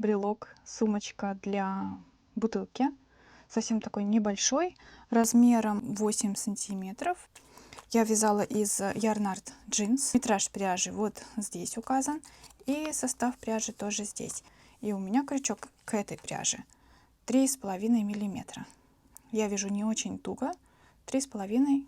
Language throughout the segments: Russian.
брелок, сумочка для бутылки. Совсем такой небольшой, размером 8 сантиметров. Я вязала из Yarnart Jeans. Метраж пряжи вот здесь указан. И состав пряжи тоже здесь. И у меня крючок к этой пряже 3,5 миллиметра. Я вяжу не очень туго. 3,5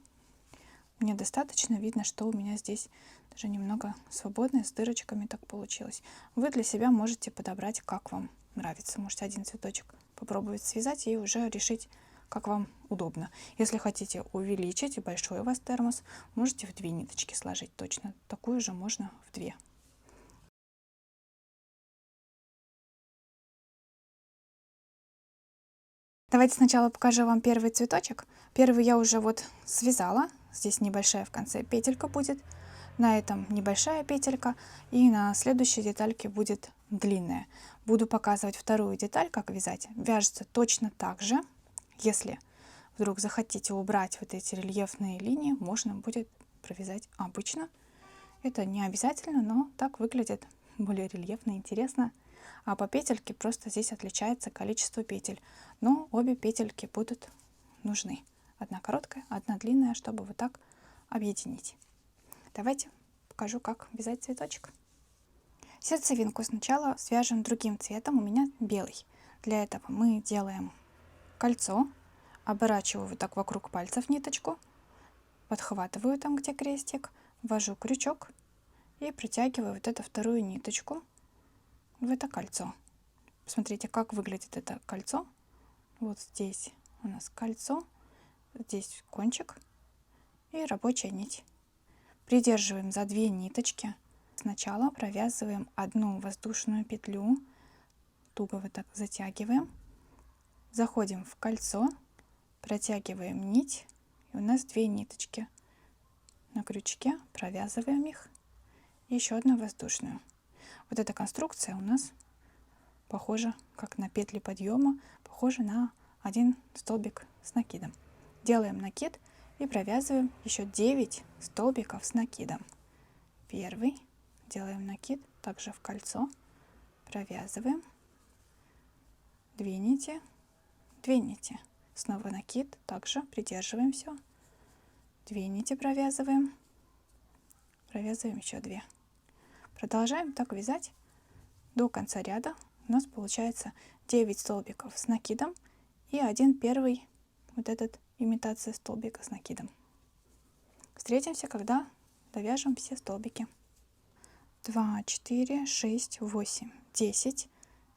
мне достаточно. Видно, что у меня здесь даже немного свободно, с дырочками так получилось. Вы для себя можете подобрать, как вам нравится. Можете один цветочек попробовать связать и уже решить, как вам удобно. Если хотите увеличить, и большой у вас термос, можете в 2 ниточки сложить. Точно такую же можно в 2. Давайте сначала покажу вам первый цветочек. Первый я уже вот связала. Здесь небольшая в конце петелька будет. На этом небольшая петелька. И на следующей детальке будет длинная. Буду показывать вторую деталь, как вязать. Вяжется точно так же. Если вдруг захотите убрать вот эти рельефные линии, можно будет провязать обычно. Это не обязательно, но так выглядит более рельефно, интересно. А по петельке просто здесь отличается количество петель. Но обе петельки будут нужны. Одна короткая, одна длинная, чтобы вот так объединить. Давайте покажу, как вязать цветочек. Сердцевинку сначала свяжем другим цветом, у меня белый. Для этого мы делаем кольцо, оборачиваю вот так вокруг пальцев ниточку, подхватываю там, где крестик, ввожу крючок и протягиваю вот эту вторую ниточку в это кольцо. Посмотрите, как выглядит это кольцо. Вот здесь у нас кольцо, здесь кончик и рабочая нить. Придерживаем за 2 ниточки. Сначала провязываем одну воздушную петлю, туго вот так затягиваем, заходим в кольцо, протягиваем нить, и у нас 2 ниточки на крючке, провязываем их, и еще одну воздушную. Вот эта конструкция у нас похожа, как на петли подъема, похожа на один столбик с накидом. Делаем накид и провязываем еще 9 столбиков с накидом. Первый, делаем накид, также в кольцо, провязываем 2 нити, 2 нити, снова накид, также придерживаем все, 2 нити провязываем, провязываем еще 2. Продолжаем так вязать до конца ряда. У нас получается 9 столбиков с накидом и один первый вот этот имитация столбика с накидом. Встретимся, когда довяжем все столбики. 2, 4, 6, 8, 10.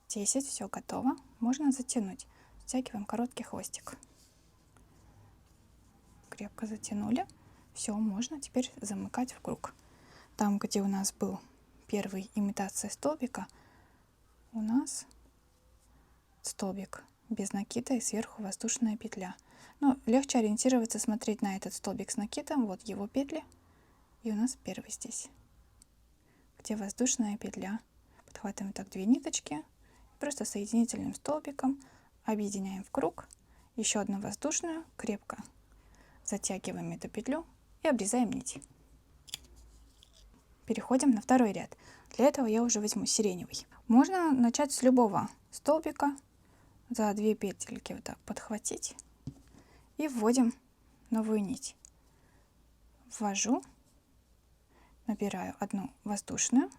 10, все готово. Можно затянуть. Затягиваем короткий хвостик. Крепко затянули. Все, можно теперь замыкать в круг. Там, где у нас был первый имитация столбика, у нас столбик без накида и сверху воздушная петля. Но легче ориентироваться, смотреть на этот столбик с накидом. Вот его петли. И у нас первый здесь, где воздушная петля. Подхватываем так 2 ниточки. Просто соединительным столбиком объединяем в круг. Еще одну воздушную. Крепко затягиваем эту петлю и обрезаем нить. Переходим на второй ряд. Для этого я уже возьму сиреневый. Можно начать с любого столбика. За 2 петельки вот так подхватить. И вводим новую нить. Ввожу. Набираю одну воздушную.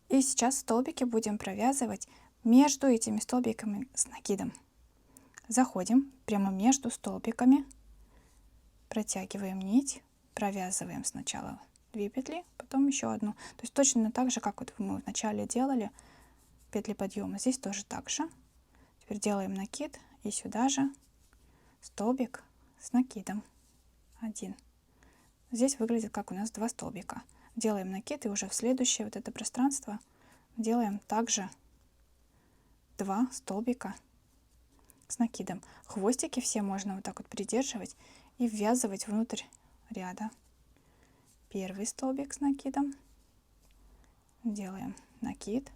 И сейчас столбики будем провязывать между этими столбиками с накидом. Заходим прямо между столбиками. Протягиваем нить. Провязываем сначала 2 петли, потом еще одну. То есть точно так же, как вот мы вначале делали петли подъема. Здесь тоже так же. Теперь делаем накид и сюда же столбик с накидом. 1. Здесь выглядит как у нас 2 столбика. Делаем накид и уже в следующее вот это пространство делаем также 2 столбика с накидом. Хвостики все можно вот так вот придерживать и ввязывать внутрь ряда. Первый столбик с накидом. Делаем накид.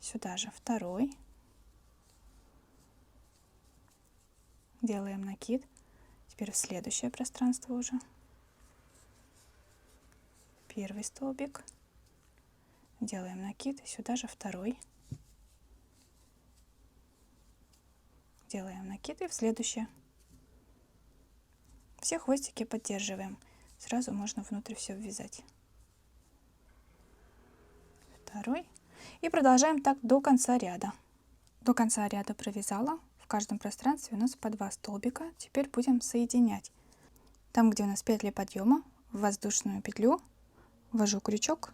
Сюда же второй. Делаем накид. Теперь в следующее пространство уже. Первый столбик. Делаем накид. И сюда же второй. делаем накид и в следующее. Все хвостики поддерживаем. Сразу можно внутрь все ввязать. Второй. И продолжаем так до конца ряда. До конца ряда провязала. В каждом пространстве у нас по 2 столбика. Теперь будем соединять. Там, где у нас петли подъема, в воздушную петлю ввожу крючок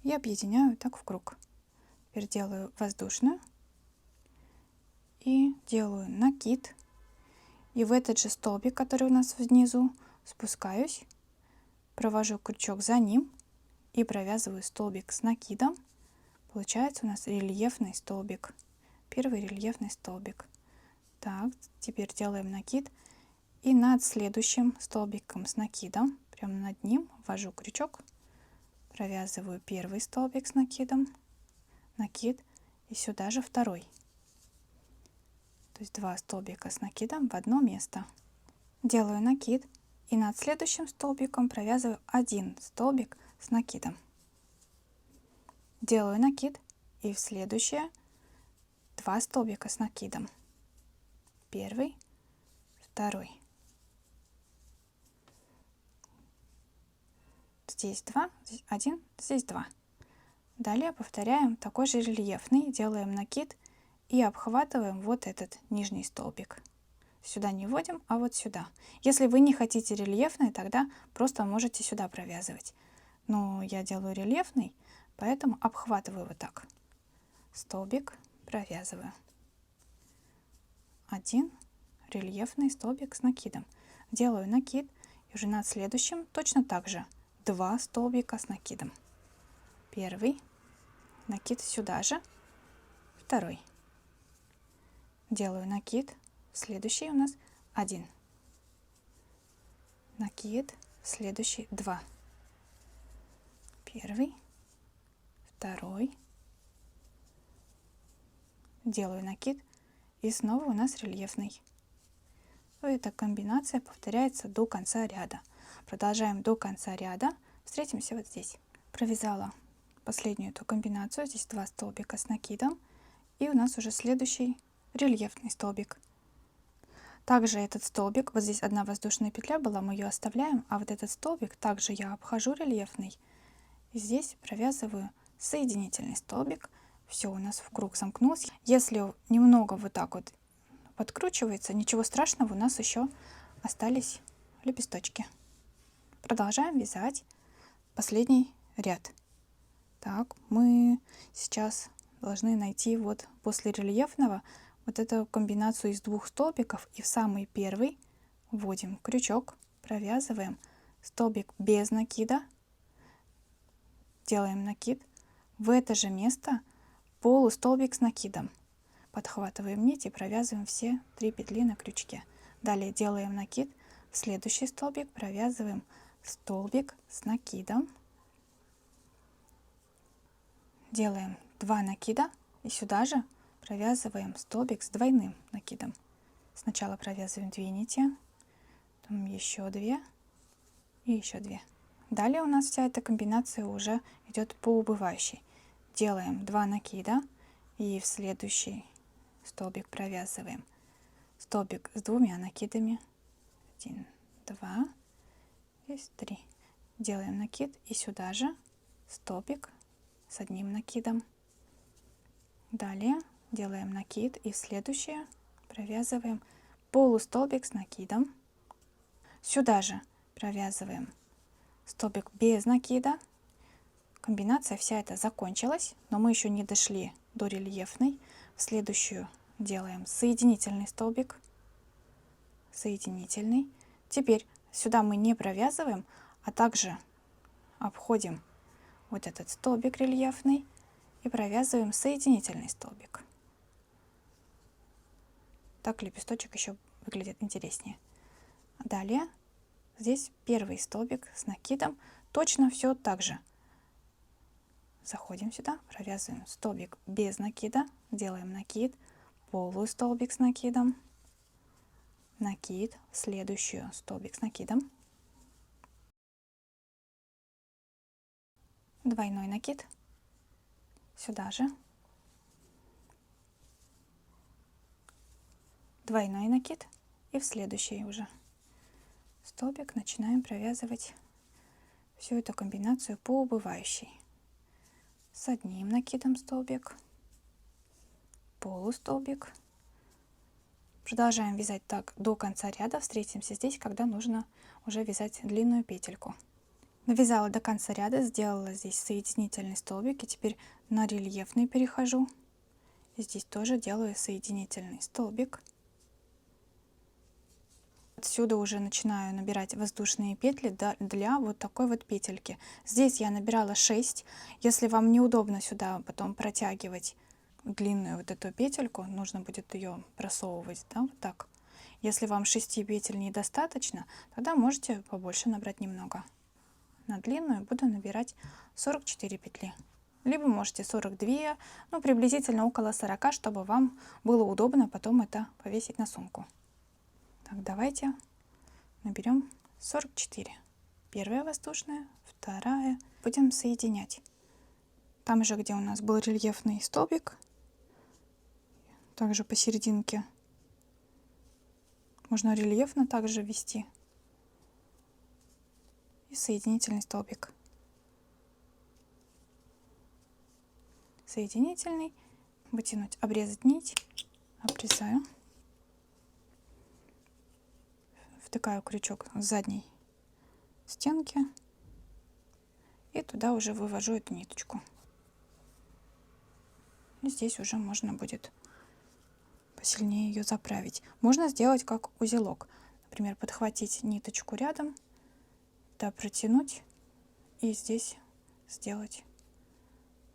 и объединяю так в круг. Теперь делаю воздушную и делаю накид. И в этот же столбик, который у нас внизу, спускаюсь, провожу крючок за ним и провязываю столбик с накидом. Получается у нас рельефный столбик. Первый рельефный столбик. Так, теперь делаем накид. И над следующим столбиком с накидом, прямо над ним, ввожу крючок, провязываю первый столбик с накидом, накид, и сюда же второй. То есть 2 столбика с накидом в одно место. Делаю накид и над следующим столбиком провязываю 1 столбик с накидом. Делаю накид и в следующее 2 столбика с накидом. Первый, второй. Здесь 2, здесь 1, здесь 2. Далее повторяем такой же рельефный, делаем накид и обхватываем вот этот нижний столбик. Сюда не вводим, а вот сюда. Если вы не хотите рельефный, тогда просто можете сюда провязывать. Но я делаю рельефный, поэтому обхватываю вот так. Столбик провязываю. 1 рельефный столбик с накидом. Делаю накид и уже над следующим точно так же 2 столбика с накидом. Первый, накид сюда же, второй. Делаю накид, следующий у нас 1. Накид, следующий 2. Первый, второй. Делаю накид и снова у нас рельефный. Эта комбинация повторяется до конца ряда. Продолжаем до конца ряда. Встретимся вот здесь. Провязала последнюю эту комбинацию. Здесь 2 столбика с накидом. И у нас уже следующий рельефный столбик. Также этот столбик, вот здесь 1 воздушная петля была, мы ее оставляем. А вот этот столбик также я обхожу рельефный. И здесь провязываю соединительный столбик. Все у нас в круг замкнулось. Если немного вот так вот подкручивается, ничего страшного, у нас еще остались лепесточки. Продолжаем вязать последний ряд. Так, мы сейчас должны найти вот после рельефного вот эту комбинацию из 2 столбиков, и в самый первый вводим крючок, провязываем столбик без накида, делаем накид, в это же место полустолбик с накидом. Подхватываем нить и провязываем все 3 петли на крючке. Далее делаем накид, в следующий столбик провязываем столбик с накидом. Делаем 2 накида и сюда же провязываем столбик с двойным накидом. Сначала провязываем 2 нити, потом еще 2 и еще 2. Далее у нас вся эта комбинация уже идет по убывающей. Делаем 2 накида и в следующий столбик провязываем столбик с 2 накидами. 1, 2 и 3. Делаем накид и сюда же столбик с 1 накидом. Далее делаем накид и в следующее провязываем полустолбик с накидом. Сюда же провязываем столбик без накида. Комбинация вся эта закончилась, но мы еще не дошли до рельефной. В следующую делаем соединительный столбик, соединительный. Теперь сюда мы не провязываем, а также обходим вот этот столбик рельефный и провязываем соединительный столбик. Так лепесточек еще выглядит интереснее. Далее здесь первый столбик с накидом. Точно все так же. Заходим сюда, провязываем столбик без накида, делаем накид, полустолбик с накидом, накид, следующую столбик с накидом, двойной накид, сюда же, двойной накид и в следующий уже столбик начинаем провязывать всю эту комбинацию по убывающей. С одним накидом столбик, полустолбик. Продолжаем вязать так до конца ряда. Встретимся здесь, когда нужно уже вязать длинную петельку. Навязала до конца ряда, сделала здесь соединительный столбик, и теперь на рельефный перехожу. И здесь тоже делаю соединительный столбик. Отсюда уже начинаю набирать воздушные петли для вот такой вот петельки. Здесь я набирала 6. Если вам неудобно сюда потом протягивать длинную вот эту петельку, нужно будет ее просовывать, да, вот так. Если вам 6 петель недостаточно, тогда можете побольше набрать немного. На длинную буду набирать 44 петли. Либо можете 42, ну приблизительно около 40, чтобы вам было удобно потом это повесить на сумку. Так, давайте наберем 44. Первая воздушная, вторая. Будем соединять. Там же, где у нас был рельефный столбик, также посерединке можно рельефно также ввести. И соединительный столбик. Соединительный. Вытянуть, обрезать нить. Обрезаю. Втыкаю крючок с задней стенки. И туда уже вывожу эту ниточку. И здесь уже можно будет посильнее ее заправить. Можно сделать как узелок. Например, подхватить ниточку рядом, да, протянуть и здесь сделать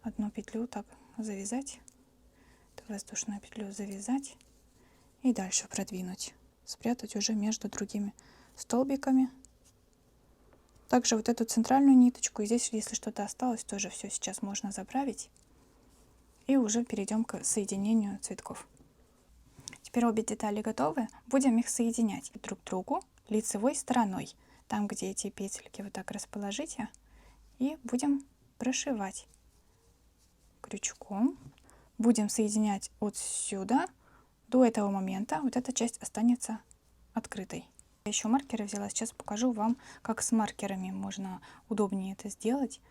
одну петлю, так завязать, воздушную петлю завязать и дальше продвинуть, спрятать уже между другими столбиками. Также вот эту центральную ниточку, и здесь, если что-то осталось, тоже все сейчас можно заправить. И уже перейдем к соединению цветков. Теперь обе детали готовы. Будем их соединять друг к другу лицевой стороной. Там, где эти петельки, вот так расположите. И будем прошивать крючком. Будем соединять отсюда до этого момента. Вот эта часть останется открытой. Я еще маркеры взяла. Сейчас покажу вам, как с маркерами можно удобнее это сделать.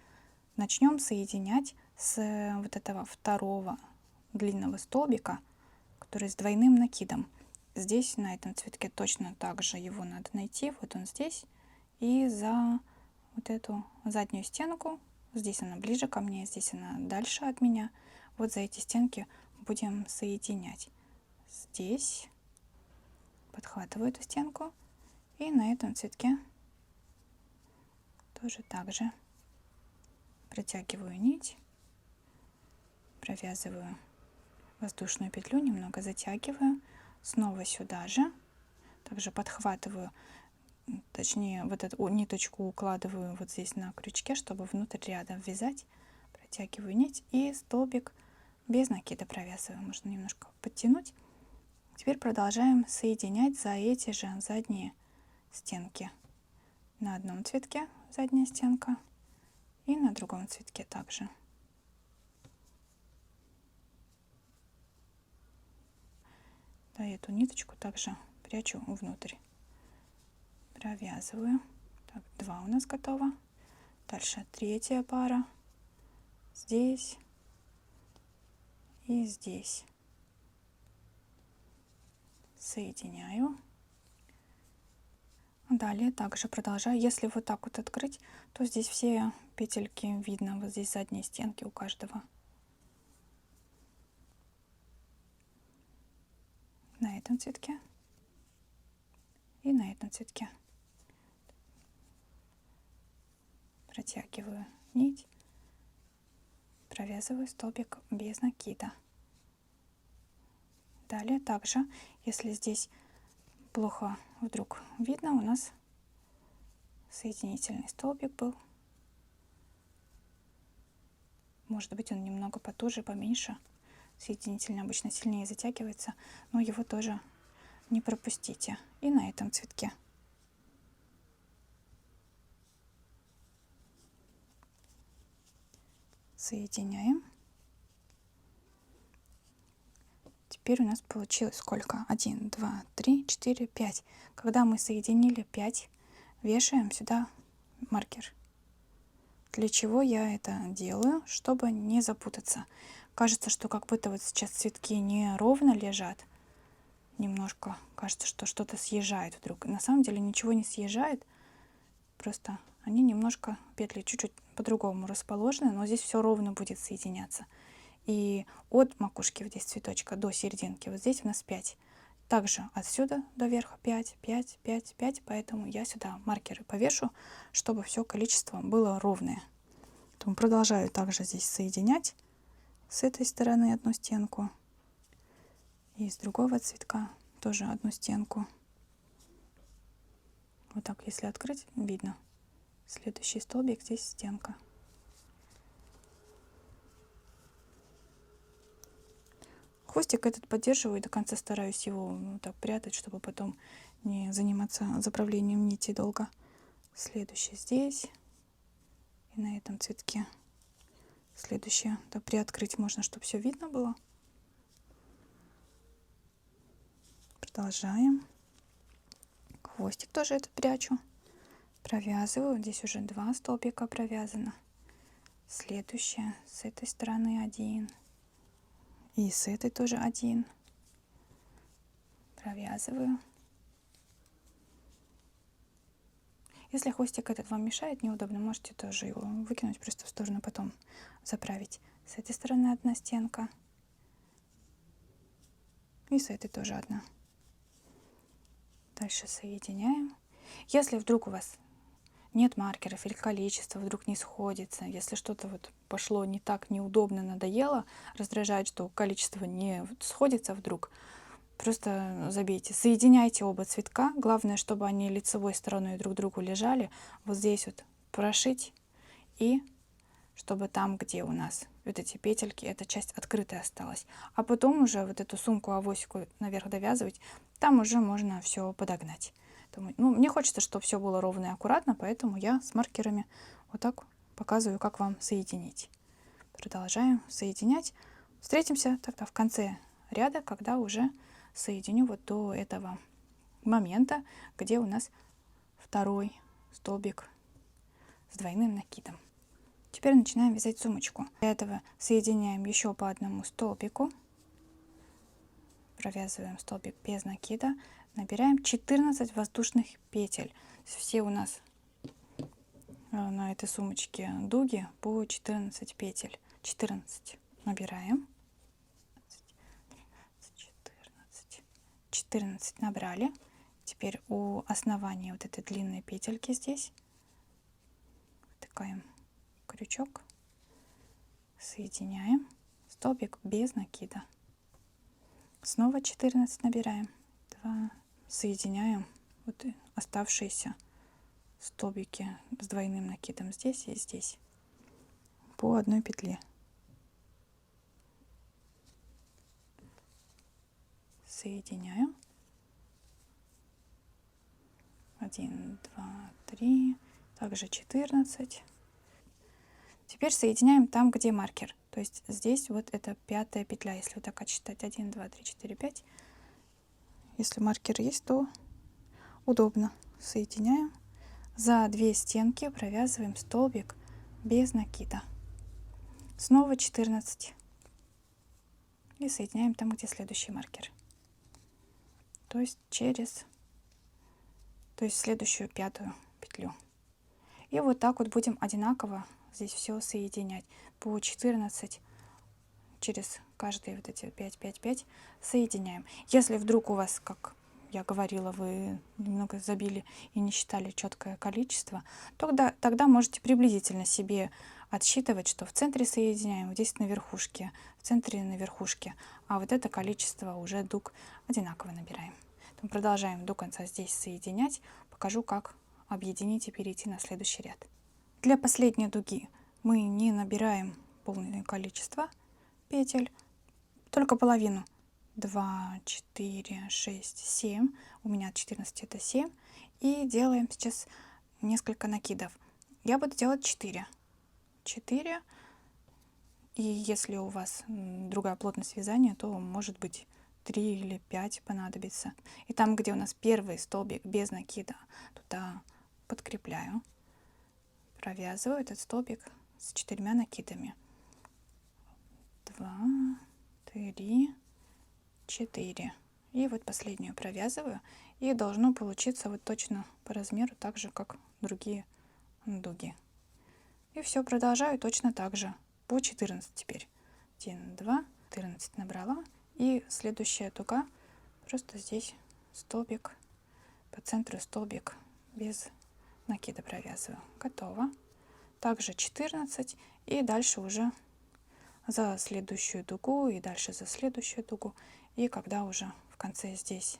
Начнем соединять с вот этого второго длинного столбика, который с двойным накидом. Здесь на этом цветке точно так же его надо найти. Вот он здесь. И за вот эту заднюю стенку, здесь она ближе ко мне, здесь она дальше от меня. Вот за эти стенки будем соединять. Здесь подхватываю эту стенку. И на этом цветке тоже так же протягиваю нить, провязываю воздушную петлю, немного затягиваю, снова сюда же, также подхватываю, точнее вот эту ниточку укладываю вот здесь на крючке, чтобы внутрь ряда ввязать, протягиваю нить и столбик без накида провязываю, можно немножко подтянуть. Теперь продолжаем соединять за эти же задние стенки. На одном цветке задняя стенка и на другом цветке также. Да, эту ниточку также прячу внутрь. Провязываю. Так, 2 у нас готово. Дальше третья пара. Здесь и здесь. Соединяю. Далее также продолжаю. Если вот так вот открыть, то здесь все петельки видно. Вот здесь задние стенки у каждого. На этом цветке и на этом цветке. Протягиваю нить, провязываю столбик без накида. Далее также, если здесь плохо вдруг видно, у нас соединительный столбик был. Может быть, он немного потуже, поменьше. Соединительный обычно сильнее затягивается, но его тоже не пропустите. И на этом цветке. Соединяем. Теперь у нас получилось сколько? 1, 2, 3, 4, 5. Когда мы соединили 5, вешаем сюда маркер. Для чего я это делаю? Чтобы не запутаться. Кажется, что как будто вот сейчас цветки не ровно лежат. Немножко кажется, что что-то съезжает вдруг. На самом деле ничего не съезжает. Просто они немножко, петли чуть-чуть по-другому расположены, но здесь все ровно будет соединяться. И от макушки вот здесь цветочка до серединки вот здесь у нас 5. Также отсюда до верха 5, 5, 5, 5. Поэтому я сюда маркеры повешу, чтобы все количество было ровное. Поэтому продолжаю также здесь соединять с этой стороны одну стенку. И с другого цветка тоже одну стенку. Вот так, если открыть, видно. Следующий столбик, здесь стенка. Хвостик этот поддерживаю, до конца стараюсь его вот так прятать, чтобы потом не заниматься заправлением нити долго. Следующий здесь. И на этом цветке. Следующее. Да, приоткрыть можно, чтобы все видно было. Продолжаем. Хвостик тоже этот прячу. Провязываю. Здесь уже 2 столбика провязано. Следующее. С этой стороны 1. И с этой тоже 1. Провязываю. Если хвостик этот вам мешает, неудобно, можете тоже его выкинуть просто в сторону, потом заправить. С этой стороны одна стенка. И с этой тоже одна. Дальше соединяем. Если вдруг у вас нет маркеров или количество вдруг не сходится, если что-то вот пошло не так, неудобно, надоело, раздражает, что количество не сходится вдруг, просто забейте, соединяйте оба цветка. Главное, чтобы они лицевой стороной друг к другу лежали. Вот здесь вот прошить, и чтобы там, где у нас вот эти петельки, эта часть открытая осталась. А потом уже вот эту сумку-авосику наверх довязывать, там уже можно все подогнать. Ну, мне хочется, чтобы все было ровно и аккуратно, поэтому я с маркерами вот так показываю, как вам соединить. Продолжаем соединять. Встретимся тогда в конце ряда, когда уже соединю вот до этого момента, где у нас второй столбик с двойным накидом. Теперь начинаем вязать сумочку. Для этого соединяем еще по одному столбику. Провязываем столбик без накида. Набираем 14 воздушных петель. Все у нас на этой сумочке дуги по 14 петель. 14 набираем. 14 набрали. Теперь у основания вот этой длинной петельки здесь втыкаем крючок, соединяем, столбик без накида. Снова 14 набираем, 2, соединяем вот оставшиеся столбики с двойным накидом здесь и здесь по одной петле. Соединяем. 1, 2, 3, также 14. Теперь соединяем там, где маркер. То есть здесь вот это 5-я петля, если вот так отсчитать. 1, 2, 3, 4, 5. Если маркер есть, то удобно. Соединяем. За 2 стенки провязываем столбик без накида. Снова 14. И соединяем там, где следующий маркер. То есть следующую 5-ю петлю. И вот так вот будем одинаково здесь все соединять. По 14 через каждые вот эти 5, 5, 5 соединяем. Если вдруг у вас, как я говорила, вы немного забили и не считали четкое количество, тогда можете приблизительно себе отсчитывать, что в центре соединяем, вот здесь на верхушке, в центре на верхушке, а вот это количество уже дуг одинаково набираем. Потом продолжаем до конца здесь соединять. Покажу, как объединить и перейти на следующий ряд. Для последней дуги мы не набираем полное количество петель, только половину. 2, 4, 6, 7. У меня 14 это 7. И делаем сейчас несколько накидов. Я буду делать 4. 4. И если у вас другая плотность вязания, то может быть 3 или 5 понадобится. И там, где у нас первый столбик без накида, туда подкрепляю, провязываю этот столбик с 4 накидами. 2, 3, 4. И вот последнюю провязываю, и должно получиться вот точно по размеру, так же как другие дуги. И все, продолжаю точно так же по 14 теперь. 1, 2, 14 набрала, и следующая дуга, просто здесь столбик, по центру столбик без накида провязываю. Готово. Также 14, и дальше уже за следующую дугу, и дальше за следующую дугу. И когда уже в конце здесь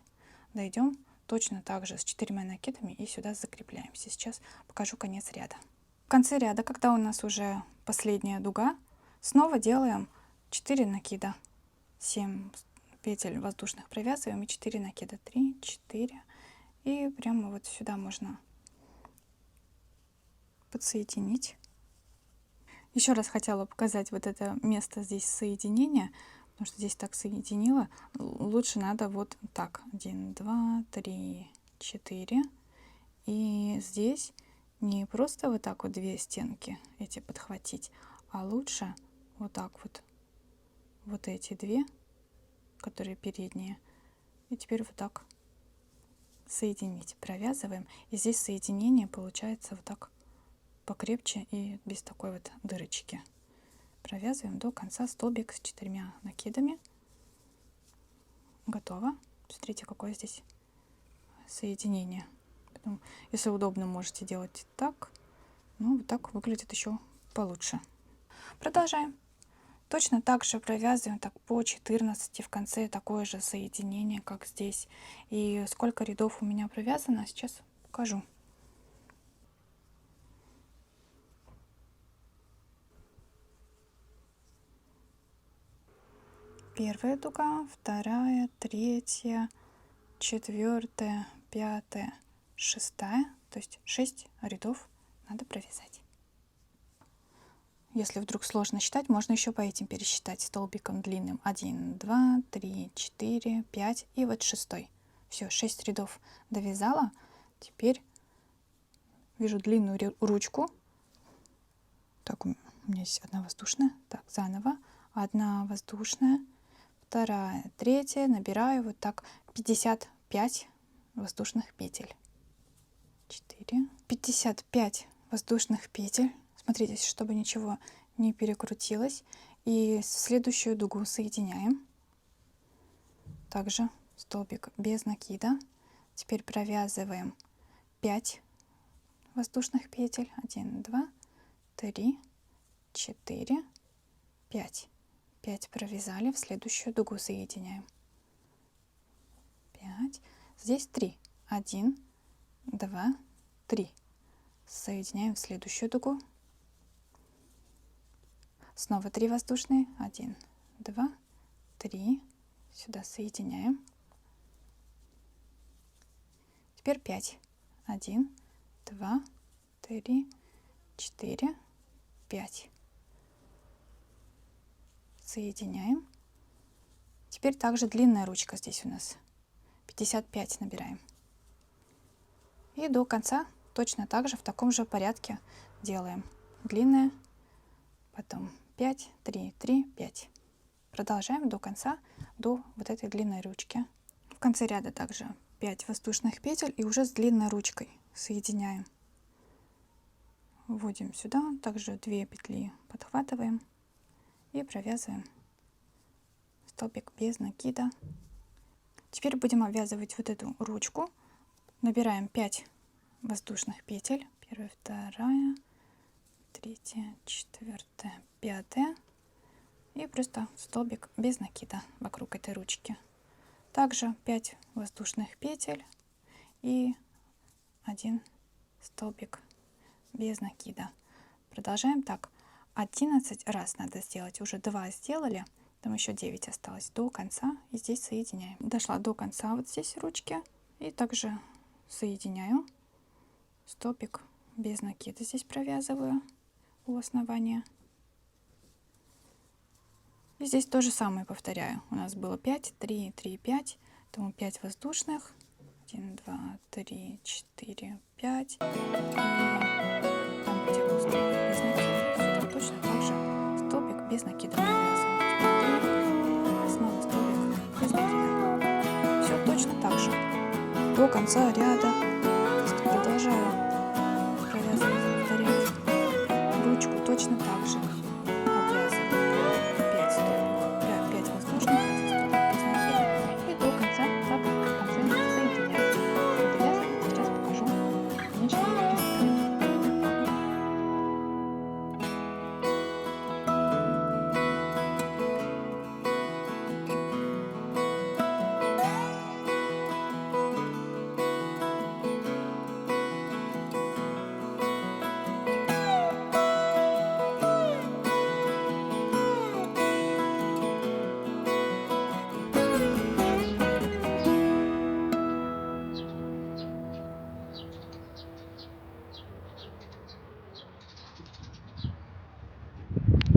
дойдем, точно так же с 4 накидами и сюда закрепляемся. Сейчас покажу конец ряда. В конце ряда, когда у нас уже последняя дуга, снова делаем 4 накида. 7 петель воздушных провязываем и 4 накида. 3, 4. И прямо вот сюда можно подсоединить. Еще раз хотела показать вот это место здесь соединения, потому что здесь так соединила. Лучше надо вот так. 1, 2, 3, 4. И здесь не просто вот так вот 2 стенки эти подхватить, а лучше вот так вот. Вот эти 2, которые передние. И теперь вот так соединить. Провязываем. И здесь соединение получается вот так покрепче и без такой вот дырочки. Провязываем до конца столбик с 4 накидами. Готово. Смотрите, какое здесь соединение. Потом, если удобно, можете делать так. Но вот так выглядит еще получше. Продолжаем. Точно так же провязываем так по 14, в конце такое же соединение, как здесь. И сколько рядов у меня провязано, сейчас покажу. Первая дуга, вторая, третья, 4, 5, 6. То есть 6 рядов надо провязать. Если вдруг сложно считать, можно еще по этим пересчитать столбиком длинным. 1, 2, 3, 4, 5 и вот 6. Все, 6 рядов довязала. Теперь вяжу длинную ручку. Так, у меня здесь одна воздушная. Так, заново. Одна воздушная, вторая, третья. Набираю вот так 55 воздушных петель. 4, 55 воздушных петель. Смотрите, чтобы ничего не перекрутилось. И следующую дугу соединяем. Также столбик без накида. Теперь провязываем 5 воздушных петель. 1, 2, 3, 4, 5. 5 провязали. В следующую дугу соединяем. 5. Здесь 3. 1, 2, 3. Соединяем в следующую дугу. Снова 3 воздушные. 1, 2, 3. Сюда соединяем. Теперь 5. 1, 2, 3, 4, 5. Соединяем. Теперь также длинная ручка здесь у нас. 55 набираем. И до конца точно так же в таком же порядке делаем. Длинная, потом 5, 3, 3, 5. Продолжаем до конца, до вот этой длинной ручки. В конце ряда также 5 воздушных петель и уже с длинной ручкой соединяем. Вводим сюда, также 2 петли подхватываем и провязываем столбик без накида. Теперь будем обвязывать вот эту ручку. Набираем 5 воздушных петель. 1, 2, 3, 4, 5. И просто столбик без накида вокруг этой ручки. Также 5 воздушных петель и 1 столбик без накида. Продолжаем так. 11 раз надо сделать. Уже 2 сделали. Там еще 9 осталось до конца. И здесь соединяем. Дошла до конца вот здесь ручки. И также соединяю. Столбик без накида здесь провязываю у основания. И здесь то же самое повторяю. У нас было 5, 3, 3, 5. Поэтому 5 воздушных. 1, 2, 3, 4, 5. И там, где был столбик без накида, сюда точно так же столбик без накида провязываем. 3, снова столбик без накида. Все точно так же до конца ряда.